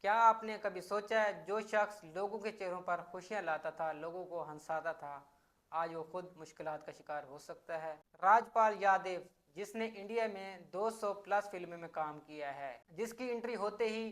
क्या आपने कभी सोचा है जो शख्स लोगों के चेहरों पर खुशियां लाता था, लोगों को हंसाता था, आज वो खुद मुश्किलात का शिकार हो सकता है। राजपाल यादव, जिसने इंडिया में 200 प्लस फिल्मों में काम किया है, जिसकी एंट्री होते ही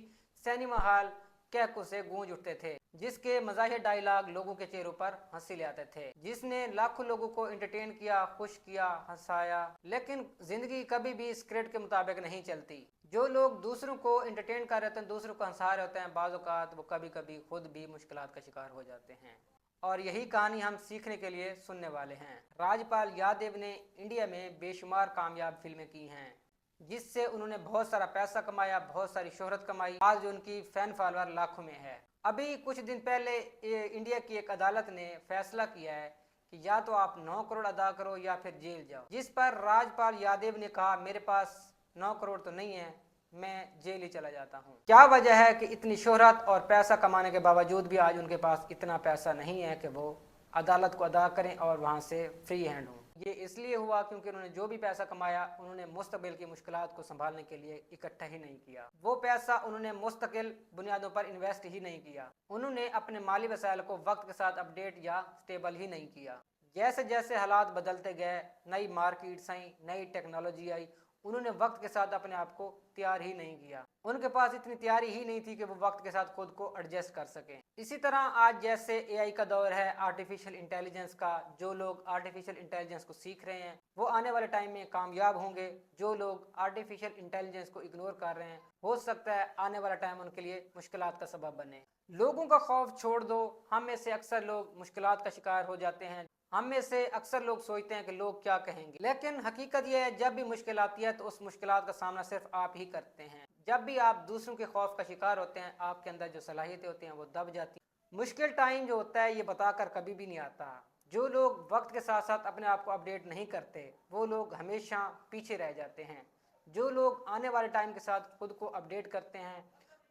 सिनेमा हॉल कैको से गूंज उठते थे, जिसके मज़ाहिर डायलॉग लोगों के चेहरों पर हंसी ले आते थे, जिसने लाखों लोगों को एंटरटेन किया, खुश किया, हंसाया। लेकिन जिंदगी कभी भी स्क्रिप्ट के मुताबिक नहीं चलती। जो लोग दूसरों को एंटरटेन कर रहे होते हैं, दूसरों को हंसा रहे होते हैं, बाज़ औक़ात वो कभी कभी खुद भी मुश्किलात का शिकार हो जाते हैं। और यही कहानी हम सीखने के लिए सुनने वाले हैं। राजपाल यादव ने इंडिया में बेशुमार कामयाब फिल्में की हैं, जिससे उन्होंने बहुत सारा पैसा कमाया, बहुत सारी शोहरत कमाई। आज उनकी फैन फॉलोअर लाखों में है। अभी कुछ दिन पहले इंडिया की एक अदालत ने फैसला किया है कि या तो आप 9 करोड़ अदा करो या फिर जेल जाओ, जिस पर राजपाल यादव ने कहा मेरे पास 9 करोड़ तो नहीं है, मैं जेल ही चला जाता हूँ। क्या वजह है कि इतनी शोहरत और पैसा कमाने के बावजूद भी आज उनके पास इतना पैसा नहीं है कि वो अदालत को अदा करें और वहाँ से फ्री हैंड हों। ये इसलिए हुआ क्योंकि उन्होंने जो भी पैसा कमाया उन्होंने मुस्तकबिल की मुश्किलात को संभालने के लिए इकट्ठा ही नहीं किया। वो पैसा उन्होंने मुस्तकिल बुनियादों पर इन्वेस्ट ही नहीं किया। उन्होंने अपने माली वसाइल को वक्त के साथ अपडेट या स्टेबल ही नहीं किया। जैसे जैसे हालात बदलते गए, नई मार्केट्स आई, नई टेक्नोलॉजी आई, उन्होंने वक्त के साथ अपने आप को तैयार ही नहीं किया। उनके पास इतनी तैयारी ही नहीं थी कि वो वक्त के साथ खुद को एडजस्ट कर सकें। इसी तरह आज जैसे एआई का दौर है, आर्टिफिशियल इंटेलिजेंस का, जो लोग आर्टिफिशियल इंटेलिजेंस को सीख रहे हैं वो आने वाले टाइम में कामयाब होंगे। जो लोग आर्टिफिशियल इंटेलिजेंस को इग्नोर कर रहे हैं, हो सकता है आने वाला टाइम उनके लिए मुश्किलात का सबब बने। लोगों का खौफ छोड़ दो। हम में से अक्सर लोग मुश्किलात का शिकार हो जाते हैं। हम में से अक्सर लोग सोचते हैं कि लोग क्या कहेंगे, लेकिन हकीकत यह है जब भी मुश्किल आती है तो उस मुश्किलात का सामना सिर्फ आप ही करते हैं। जब भी आप दूसरों के खौफ का शिकार होते हैं, आपके अंदर जो सलाहियतें होती हैं वो दब जाती हैं। मुश्किल टाइम जो होता है ये बताकर कभी भी नहीं आता। जो लोग वक्त के साथ साथ अपने आप को अपडेट नहीं करते वो लोग हमेशा पीछे रह जाते हैं। जो लोग आने वाले टाइम के साथ खुद को अपडेट करते हैं,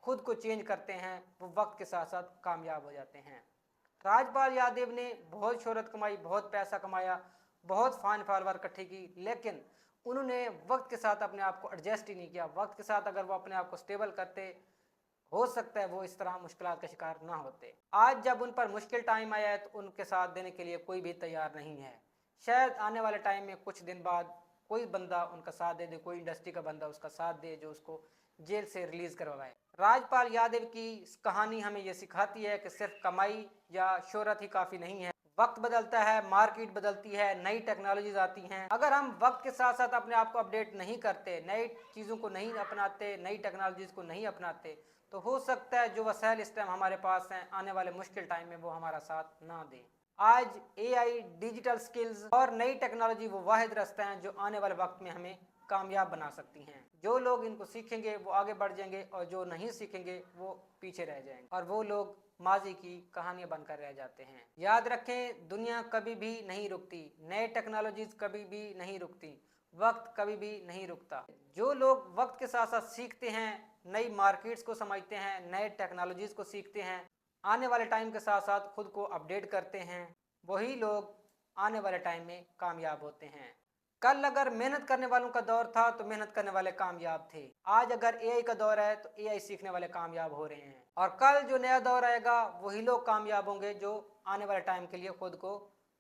खुद को चेंज करते हैं, वो वक्त के साथ साथ कामयाब हो जाते हैं। राजपाल यादव ने बहुत शोहरत कमाई, बहुत पैसा कमाया, बहुत फैन फॉलोअर इकट्ठे की, लेकिन उन्होंने वक्त के साथ अपने आप को एडजस्ट ही नहीं किया। वक्त के साथ अगर वो अपने आप को स्टेबल करते, हो सकता है वो इस तरह मुश्किलात का शिकार ना होते। आज जब उन पर मुश्किल टाइम आया है तो उनके साथ देने के लिए कोई भी तैयार नहीं है। शायद आने वाले टाइम में कुछ दिन बाद कोई बंदा उनका साथ दे दे, कोई इंडस्ट्री का बंदा उसका साथ दे जो उसको जेल से रिलीज करवाए। राजपाल यादव की कहानी हमें ये सिखाती है कि सिर्फ कमाई या शोहरत ही काफ़ी नहीं है। वक्त बदलता है, मार्केट बदलती है, नई टेक्नोलॉजीज आती हैं। अगर हम वक्त के साथ साथ अपने आप को अपडेट नहीं करते, नई चीज़ों को नहीं अपनाते, नई टेक्नोलॉजीज को नहीं अपनाते, तो हो सकता है जो वसाइल इस टाइम हमारे पास हैं आने वाले मुश्किल टाइम में वो हमारा साथ ना दें। आज एआई, डिजिटल स्किल्स और नई टेक्नोलॉजी वो वाहिद रास्ता हैं जो आने वाले वक्त में हमें कामयाब बना सकती हैं। जो लोग इनको सीखेंगे वो आगे बढ़ जाएंगे और जो नहीं सीखेंगे वो पीछे रह जाएंगे और वो लोग माजी की कहानियां बनकर रह जाते हैं। याद रखें, दुनिया कभी भी नहीं रुकती, नए टेक्नोलॉजीज कभी भी नहीं रुकती, वक्त कभी भी नहीं रुकता। जो लोग वक्त के साथ साथ सीखते हैं, नई मार्केट्स को समझते हैं, नए टेक्नोलॉजीज को सीखते हैं, आने वाले टाइम के साथ साथ खुद को अपडेट करते हैं, वही लोग आने वाले टाइम में कामयाब होते हैं। कल अगर मेहनत करने वालों का दौर था तो मेहनत करने वाले कामयाब थे। आज अगर एआई का दौर है तो एआई सीखने वाले कामयाब हो रहे हैं। और कल जो नया दौर आएगा वही लोग कामयाब होंगे जो आने वाले टाइम के लिए खुद को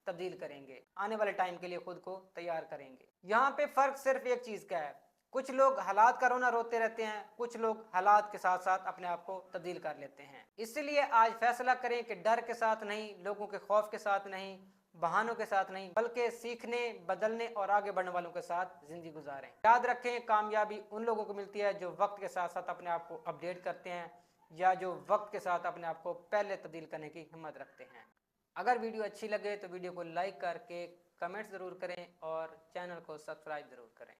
तब्दील करेंगे, आने वाले टाइम के लिए खुद को तैयार करेंगे। यहाँ पे फर्क सिर्फ एक चीज का है, कुछ लोग हालात का रोना रोते रहते हैं, कुछ लोग हालात के साथ साथ अपने आप को तब्दील कर लेते हैं। इसलिए आज फैसला करें कि डर के साथ नहीं, लोगों के खौफ के साथ नहीं, बहानों के साथ नहीं, बल्कि सीखने, बदलने और आगे बढ़ने वालों के साथ जिंदगी गुजारें। याद रखें, कामयाबी उन लोगों को मिलती है जो वक्त के साथ साथ अपने आप को अपडेट करते हैं या जो वक्त के साथ अपने आप को पहले तब्दील करने की हिम्मत रखते हैं। अगर वीडियो अच्छी लगे तो वीडियो को लाइक करके कमेंट ज़रूर करें और चैनल को सब्सक्राइब ज़रूर करें।